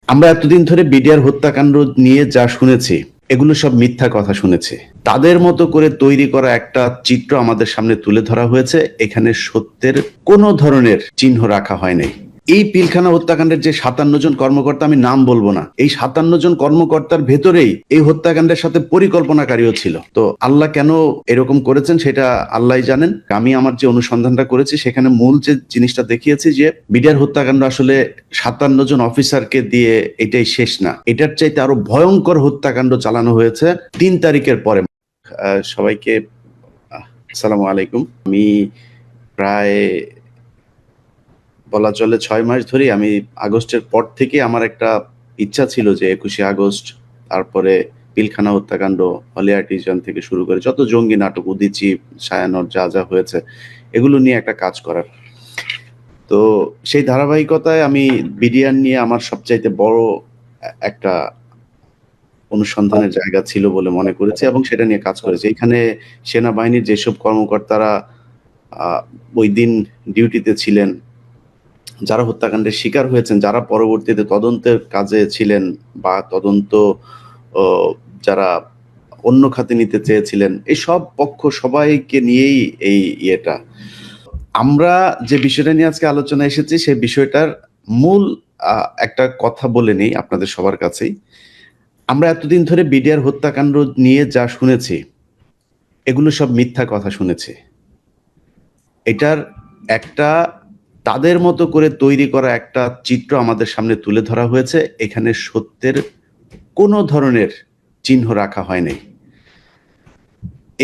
আমরা এতদিন ধরে বিডিআর হত্যাকাণ্ড নিয়ে যা শুনেছি এগুলো সব মিথ্যা কথা শুনেছি। তাদের মতো করে তৈরি করা একটা চিত্র আমাদের সামনে তুলে ধরা হয়েছে। এখানে সত্যের কোনো ধরনের চিহ্ন রাখা হয় নাই। এই পিলখানা হত্যাকাণ্ডের যে ৫৭ জন কর্মকর্তা, আমি নাম বলবো না, এই ৫৭ জন কর্মকর্তার ভেতরেই এই হত্যাকাণ্ডের সাথে পরিকল্পনাকারীও ছিল। তো আল্লাহ কেন এরকম করেছেন সেটা আল্লাহই জানেন। আমি আমার যে অনুসন্ধানটা করেছি সেখানে মূল যে জিনিসটা দেখিয়েছি যে বিডিআর হত্যাকাণ্ড আসলে ৫৭ জন অফিসারকে দিয়ে এটাই শেষ না, এটার চাইতে আরো ভয়ঙ্কর হত্যাকাণ্ড চালানো হয়েছে ৩ তারিখের পরে। সবাইকে আসসালামু আলাইকুম। আমি প্রায় বলা চলে ৬ মাস ধরেই, আমি আগস্টের পর থেকে আমার একটা ইচ্ছা ছিল যে ২১শে আগস্ট, তারপরে পিলখানা হত্যাকাণ্ড, হলি আর্টিজান থেকে শুরু করে যত জঙ্গি নাটক, উদীচী, ছায়ানট যা যা হয়েছে এগুলো নিয়ে একটা কাজ করার। তো সেই ধারাবাহিকতায় আমি বিডিআর নিয়ে আমার সবচাইতে বড় একটা অনুসন্ধানের জায়গা ছিল বলে মনে করেছি এবং সেটা নিয়ে কাজ করেছি। এখানে সেনাবাহিনীর যেসব কর্মকর্তারা ওই দিন ডিউটিতে ছিলেন, যারা হত্যাকাণ্ডের শিকার হয়েছেন, যারা পরবর্তীতে তদন্তের কাজে ছিলেন বা তদন্ত যারা অন্য খাতে নিতে চেয়েছিলেন, এই সব পক্ষ সবাইকে নিয়েই এই ইয়েটা। আমরা যে বিষয়টা নিয়ে আজকে আলোচনা এসেছি সেই বিষয়টার মূল একটা কথা বলে নেই আপনাদের সবার কাছেই। আমরা এতদিন ধরে বিডিআর হত্যাকাণ্ড নিয়ে যা শুনেছি এগুলো সব মিথ্যা কথা শুনেছি। এটার একটা তাদের মতো করে তৈরি করা একটা চিত্র আমাদের সামনে তুলে ধরা হয়েছে। এখানে সত্যের কোনো ধরনের চিহ্ন রাখা হয় নাই।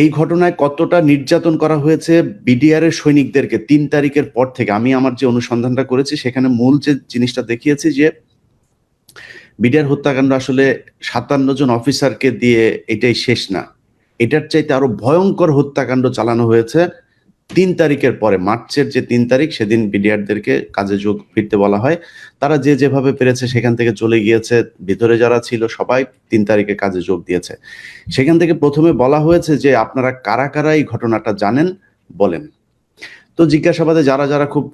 এই ঘটনায় কতটা নির্যাতন করা হয়েছে বিডিআর এর সৈনিকদেরকে ৩ তারিখের পর থেকে, আমি আমার যে অনুসন্ধানটা করেছি সেখানে মূল যে জিনিসটা দেখিয়েছি যে বিডিআর হত্যাকাণ্ড আসলে ৫৭ জন অফিসারকে দিয়ে এটাই শেষ না, এটার চাইতে আরো ভয়ঙ্কর হত্যাকাণ্ড চালানো হয়েছে ৩ তারিখের পরে। মার্চের যে ৩ তারিখ সেদিন বিডিআরদেরকে কাজে যোগ ফিরতে বলা হয়। তারা যে যেভাবে পেরেছে সেখান থেকে চলে গিয়েছে। ভিতরে যারা ছিল সবাই ৩ তারিখে কাজে যোগ দিয়েছে। সেখান থেকে প্রথমে বলা হয়েছে যে আপনারা কারা কারা এই ঘটনাটা জানেন বলেন। তো জিজ্ঞাসাবাদে যারা যারা খুব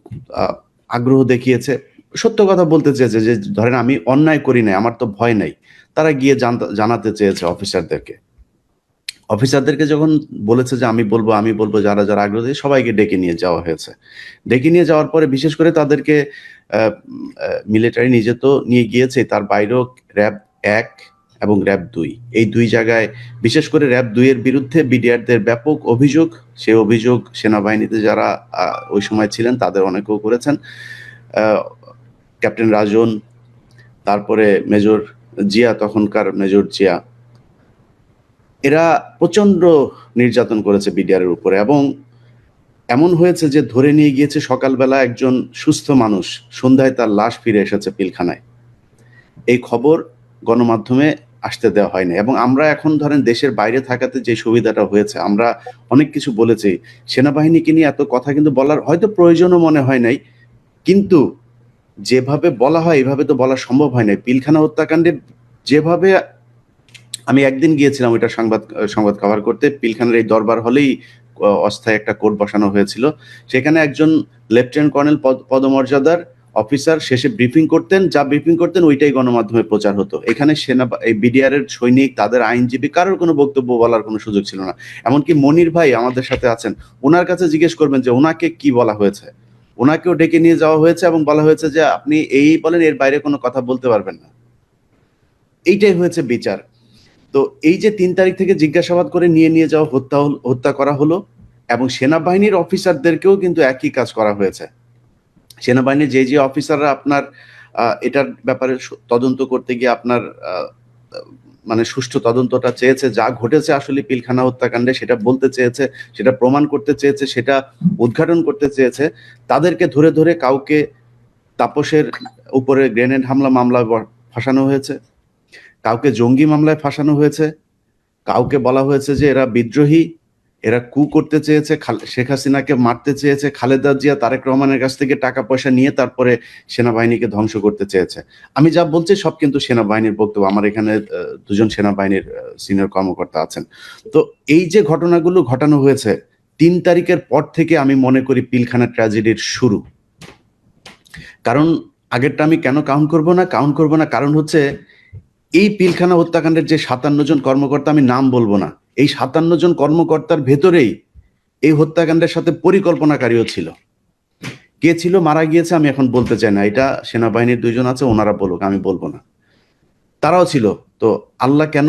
আগ্রহ দেখিয়েছে, সত্য কথা বলতে চেয়েছে যে ধরেন আমি অন্যায় করি নাই, আমার তো ভয় নাই, তারা গিয়ে জানাতে চেয়েছে অফিসারদেরকে যখন বলেছে যে আমি বলবো, যারা যারা আগ্রহ দিয়ে সবাইকে ডেকে নিয়ে যাওয়া হয়েছে। ডেকে নিয়ে যাওয়ার পরে বিশেষ করে তাদেরকে মিলিটারি নিজে তো নিয়ে গিয়েছে, তার বাইরেও র্যাব ১ এবং র্যাব ২, এই ২ জায়গায় বিশেষ করে র্যাব ২ এর বিরুদ্ধে বিডিআরদের ব্যাপক অভিযোগ। সে অভিযোগ সেনাবাহিনীতে যারা ওই সময় ছিলেন তাদের অনেকেও করেছেন। ক্যাপ্টেন রাজন, তারপরে মেজর জিয়া, তখনকার মেজর জিয়া, এরা প্রচন্ড নির্যাতন করেছে বিডিআর এর উপরে। এবং এমন হয়েছে যে ধরে নিয়ে গিয়েছে সকালবেলা একজন সুস্থ মানুষ, সন্ধ্যায় তার লাশ ফিরে এসেছে পিলখানায়। এই খবর গণমাধ্যমে আসতে দেওয়া হয়নি। এবং আমরা এখন ধরেন দেশের বাইরে থাকাতে যে সুবিধাটা হয়েছে, আমরা অনেক কিছু বলেছি। সেনাবাহিনীকে নিয়ে এত কথা কিন্তু বলার হয়তো প্রয়োজনও মনে হয় নাই, কিন্তু যেভাবে বলা হয় এভাবে তো বলা সম্ভব হয় নাই। পিলখানা হত্যাকাণ্ডের যেভাবে, আমি একদিন গিয়েছিলাম ওইটা সংবাদ কভার করতে। পিলখানার এই দরবার হলেই অস্থায়ী একটা কোর্ট বসানো হয়েছিল। সেখানে একজন লেফটেন্যান্ট কর্নেল পদমর্যাদার অফিসার শেষে ব্রিফিং করতেন, যা ব্রিফিং করতেন ওইটাই গণমাধ্যমে প্রচার হতো। এখানে এই বিডিআর এর সৈনিক, তাদের আইনজীবী, কারোর কোনো বক্তব্য বলার কোনো সুযোগ ছিল না। এমনকি মনির ভাই আমাদের সাথে আছেন, ওনার কাছে জিজ্ঞেস করবেন যে ওনাকে কি বলা হয়েছে। ওনাকেও ডেকে নিয়ে যাওয়া হয়েছে এবং বলা হয়েছে যে আপনি এই বলেন, এর বাইরে কোনো কথা বলতে পারবেন না। এইটাই হয়েছে বিচার। তো এই যে ৩ তারিখ থেকে জিজ্ঞাসাবাদ করে নিয়ে যাওয়া, হত্যা করা হলো। এবং সেনাবাহিনীর অফিসারদেরকেও কিন্তু একই কাজ করা হয়েছে। সেনাবাহিনীর যে অফিসাররা আপনার এটার ব্যাপারে তদন্ত করতে গিয়ে আপনার মানে সুষ্ঠু তদন্তটা চেয়েছে, যা ঘটেছে আসলে পিলখানা হত্যাকাণ্ডে সেটা বলতে চেয়েছে, সেটা প্রমাণ করতে চেয়েছে, সেটা উদ্ঘাটন করতে চেয়েছে, তাদেরকে ধরে ধরে কাউকে তাপসের উপরে গ্রেনেড হামলা মামলায় ফাঁসানো হয়েছে, কাউকে জঙ্গি মামলায় ফাঁসানো হয়েছে, কাউকে বলা হয়েছে যে এরা বিদ্রোহী, এরা কু করতে চেয়েছে, শেখ হাসিনাকে মারতে চেয়েছে, খালেদা জিয়া তারেক রহমানের কাছ থেকে টাকা পয়সা নিয়ে তারপরে সেনাবাহিনীকে ধ্বংস করতে চেয়েছে। আমি যা বলছি সব কিন্তু সেনাবাহিনীর বক্তব্য। আমার এখানে ২ জন সেনাবাহিনীর সিনিয়র কর্মকর্তা আছেন। তো এই যে ঘটনাগুলো ঘটানো হয়েছে ৩ তারিখের পর থেকে আমি মনে করি পিলখানা ট্র্যাজেডির শুরু। কারণ আগেরটা আমি কেন কাউন্ট করব না? কাউন্ট করব না কারণ হচ্ছে এই পিলখানা হত্যাকাণ্ডের যে ৫৭ জন কর্মকর্তা, আমি নাম বলবো না। এই ৫৭ জন কর্মকর্তার ভেতরেই এই হত্যাকাণ্ডের সাথে পরিকল্পনাকারীও ছিল। কে ছিল, মারা গিয়েছে, আমি এখন বলতে চাই না। এটা সেনাবাহিনীর ২ জন আছে, ওনারা বলুক, আমি বলবো না। তারাও ছিল। তো আল্লাহ কেন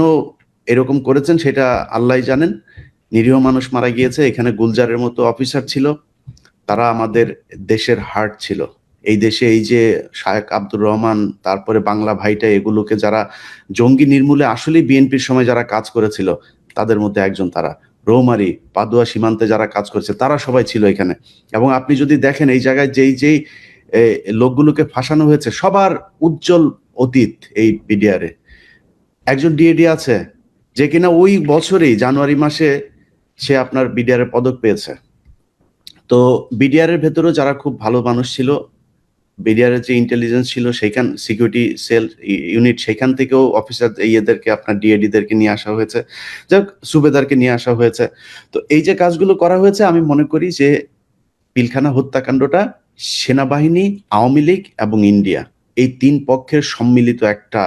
এরকম করেছেন সেটা আল্লাহই জানেন। নিরীহ মানুষ মারা গিয়েছে। এখানে গুলজারের মতো অফিসার ছিল। তারা আমাদের দেশের হার্ট ছিল। এই দেশে এই যে শায়েখ আব্দুর রহমান, তারপরে বাংলা ভাইটা, এগুলোকে যারা জঙ্গি নির্মূলে আসলেই বিএনপির সময় যারা কাজ করেছিল, তাদের মধ্যে একজন তারা। রৌমারী, পাদুয়া সীমান্তে যারা কাজ করেছে, তারা সবাই ছিল এখানে। এবং আপনি যদি দেখেন এই জায়গায় যেই লোকগুলোকে ফাঁসানো হয়েছে, সবার উজ্জ্বল অতীত এই বিডিআরে। একজন ডিএডি আছে যে কিনা ওই বছরেই জানুয়ারি মাসে সে আপনার বিডিআর এর পদক পেয়েছে। তো বিডিআর এর ভেতরেও যারা খুব ভালো মানুষ ছিল, বিডিআর এর যে ইন্টেলিজেন্স ছিল, সেইখান সিকিউরিটি সেল ইউনিট, সেখান থেকেও অফিসার এদেরকে আপনার ডিএডি দেরকে নিয়ে আসা হয়েছে, যাক সুবেদারকে নিয়ে আসা হয়েছে। তো এই যে কাজগুলো করা হয়েছে, আমি মনে করি যে পিলখানা হত্যাকাণ্ডটা সেনাবাহিনী, আওয়ামী লীগ এবং ইন্ডিয়া, এই ৩ পক্ষের সম্মিলিত একটা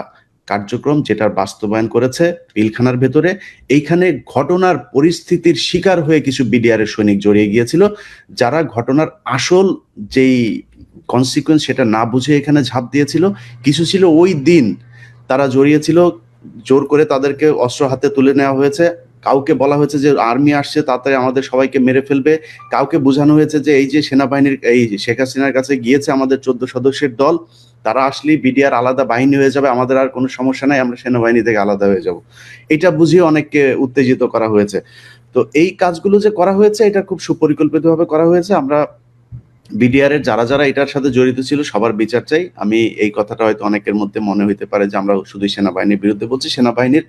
কার্যক্রম যেটার বাস্তবায়ন করেছে পিলখানার ভেতরে। এইখানে ঘটনার পরিস্থিতির শিকার হয়ে কিছু বিডিআর এর সৈনিক জড়িয়ে গিয়েছিল, যারা ঘটনার আসল যেই কনসিকুয়েন্স সেটা না বুঝে এখানে ঝাঁপ দিয়েছিল। কিছু ছিল ওই দিন তারা জড়িয়েছিল, জোর করে তাদেরকে অস্ত্র হাতে তুলে নেওয়া হয়েছে। কাউকে বলা হয়েছে যে আর্মি আসছে, তাড়াতাড়ি আমাদের সবাইকে মেরে ফেলবে। কাউকে বোঝানো হয়েছে যে এই যে সেনাবাহিনীর, এই শেখ হাসিনার কাছে গিয়েছে আমাদের 14 সদস্যের দল, তারা আসলেই বিডিআর আলাদা বাহিনী হয়ে যাবে, আমাদের আর কোনো সমস্যা নাই, আমরা সেনাবাহিনী থেকে আলাদা হয়ে যাব। এটা বুঝিয়ে অনেককে উত্তেজিত করা হয়েছে। তো এই কাজগুলো যে করা হয়েছে, এটা খুব সুপরিকল্পিতভাবে করা হয়েছে। আমরা বিডিআর এর যারা এটার সাথে জড়িত ছিল সবার বিচার চাই। আমি এই কথাটা হয়তো অনেকের মধ্যে মনে হইতে পারে যে আমরা শুধু সেনাবাহিনীর বিরুদ্ধে বলছি। সেনাবাহিনীর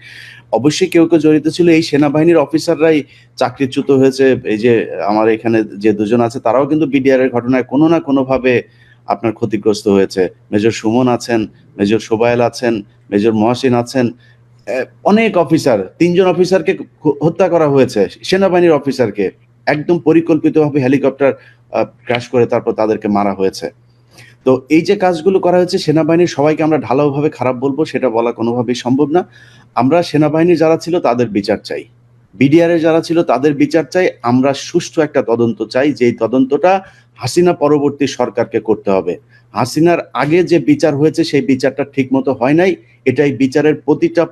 অবশ্যই কেউ জড়িত ছিল। এই সেনাবাহিনীর অফিসাররাই চাকরিচ্যুত হয়েছে। এই যে আমার এখানে যে ২ জন আছে, তারাও কিন্তু বিডিআর এর ঘটনায় কোনো না কোনোভাবে আপনার ক্ষতিগ্রস্ত হয়েছে। মেজর সুমন আছেন, মেজর সোবায়েল আছেন, মেজর মহসিন আছেন। অনেক অফিসার, ৩ জন অফিসারকে হত্যা করা হয়েছে, সেনাবাহিনীর অফিসারকে। একদম পরিকল্পিতভাবে হেলিকপ্টার ক্র্যাশ করে তারপর তাদেরকে মারা হয়েছে। তো এই যে কাজগুলো করা হয়েছে, সেনাবাহিনীর সবাইকে আমরা ঢালাওভাবে খারাপ বলবো সেটা বলা কোনোভাবেই সম্ভব না। আমরা সেনাবাহিনীর যারা ছিল তাদের বিচার চাই। বিডিআর এর যারা ছিল তাদের বিচার চাই। আমরা সুষ্ঠু একটা তদন্ত চাই, যেই তদন্তটা হাসিনা পরবর্তী সরকারকে করতে হবে। হাসিনার আগে যে বিচার হয়েছে সেই বিচারটা ঠিকমতো হয় নাই। এটাই বিচারের প্রতিটা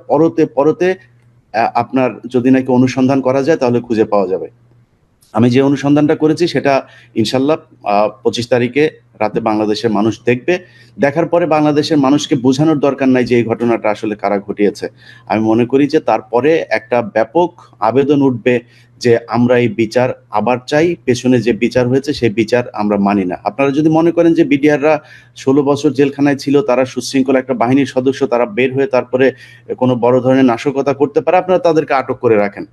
পরতে আপনার যদি নাকি অনুসন্ধান করা যায় তাহলে খুঁজে পাওয়া যাবে। আমি যে অনুসন্ধানটা করেছি সেটা ইনশাল্লাহ ২৫ তারিখে রাতে বাংলাদেশের মানুষ দেখবে। দেখার পরে বাংলাদেশের মানুষকে বোঝানোর দরকার নাই যে এই ঘটনাটা আসলে কারা ঘটিয়েছে। আমি মনে করি যে তারপরে একটা ব্যাপক আবেদন উঠবে যে আমরা এই বিচার আবার চাই। পেছনে যে বিচার হয়েছে সেই বিচার আমরা মানি না। আপনারা যদি মনে করেন যে বিডিআররা ১৬ বছর জেলখানায় ছিল, তারা সুশৃঙ্খল একটা বাহিনীর সদস্য, তারা বের হয়ে তারপরে কোনো বড় ধরনের নাশকতা করতে পারে, আপনারা তাদেরকে আটক করে রাখেন।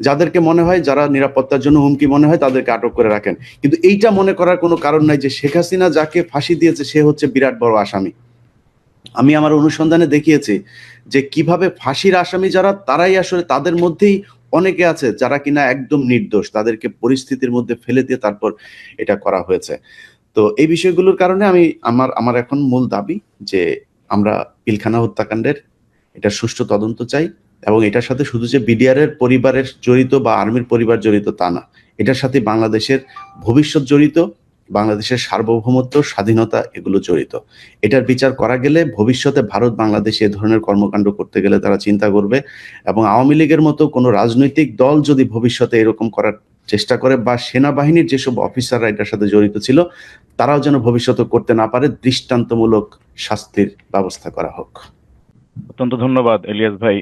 যাদেরকে মনে হয়, যারা নিরাপত্তার জন্য হুমকি মনে হয়, তাদেরকে আটক করে রাখেন। কিন্তু এইটা মনে করার কোনো কারণ নাই যে শেখ হাসিনা যাকে ফাঁসি দিয়েছে সে হচ্ছে বিরাট বড় আসামি। আমি আমার অনুসন্ধানে দেখিয়েছি যে কিভাবে ফাঁসির আসামি যারা, তারাই আসলে, তাদের মধ্যেই অনেকে আছে যারা কিনা একদম নির্দোষ, তাদেরকে পরিস্থিতির মধ্যে ফেলে দিয়ে তারপর এটা করা হয়েছে। তো এই বিষয়গুলোর কারণে আমি আমার এখন মূল দাবি যে আমরা পিলখানা হত্যাকাণ্ডের এটা সুষ্ঠু তদন্ত চাই। এবং এটার সাথে শুধু যে বিডিআর এর পরিবারের জড়িত বা আর্মির পরিবার জড়িত তা না, এটার সাথে বাংলাদেশের ভবিষ্যৎ জড়িত, বাংলাদেশের সার্বভৌমত্ব, স্বাধীনতা, এগুলো জড়িত। এটার বিচার করা গেলে ভবিষ্যতে ভারত বাংলাদেশে এ ধরনের কর্মকাণ্ড করতে গেলে তারা চিন্তা করবে। এবং আওয়ামী লীগের মতো কোনো রাজনৈতিক দল যদি ভবিষ্যতে এরকম করার চেষ্টা করে, বা সেনাবাহিনীর যেসব অফিসাররা এটার সাথে জড়িত ছিল, তারাও যেন ভবিষ্যতে করতে না পারে, দৃষ্টান্তমূলক শাস্তির ব্যবস্থা করা হোক। অত্যন্ত ধন্যবাদ ইলিয়াস ভাই।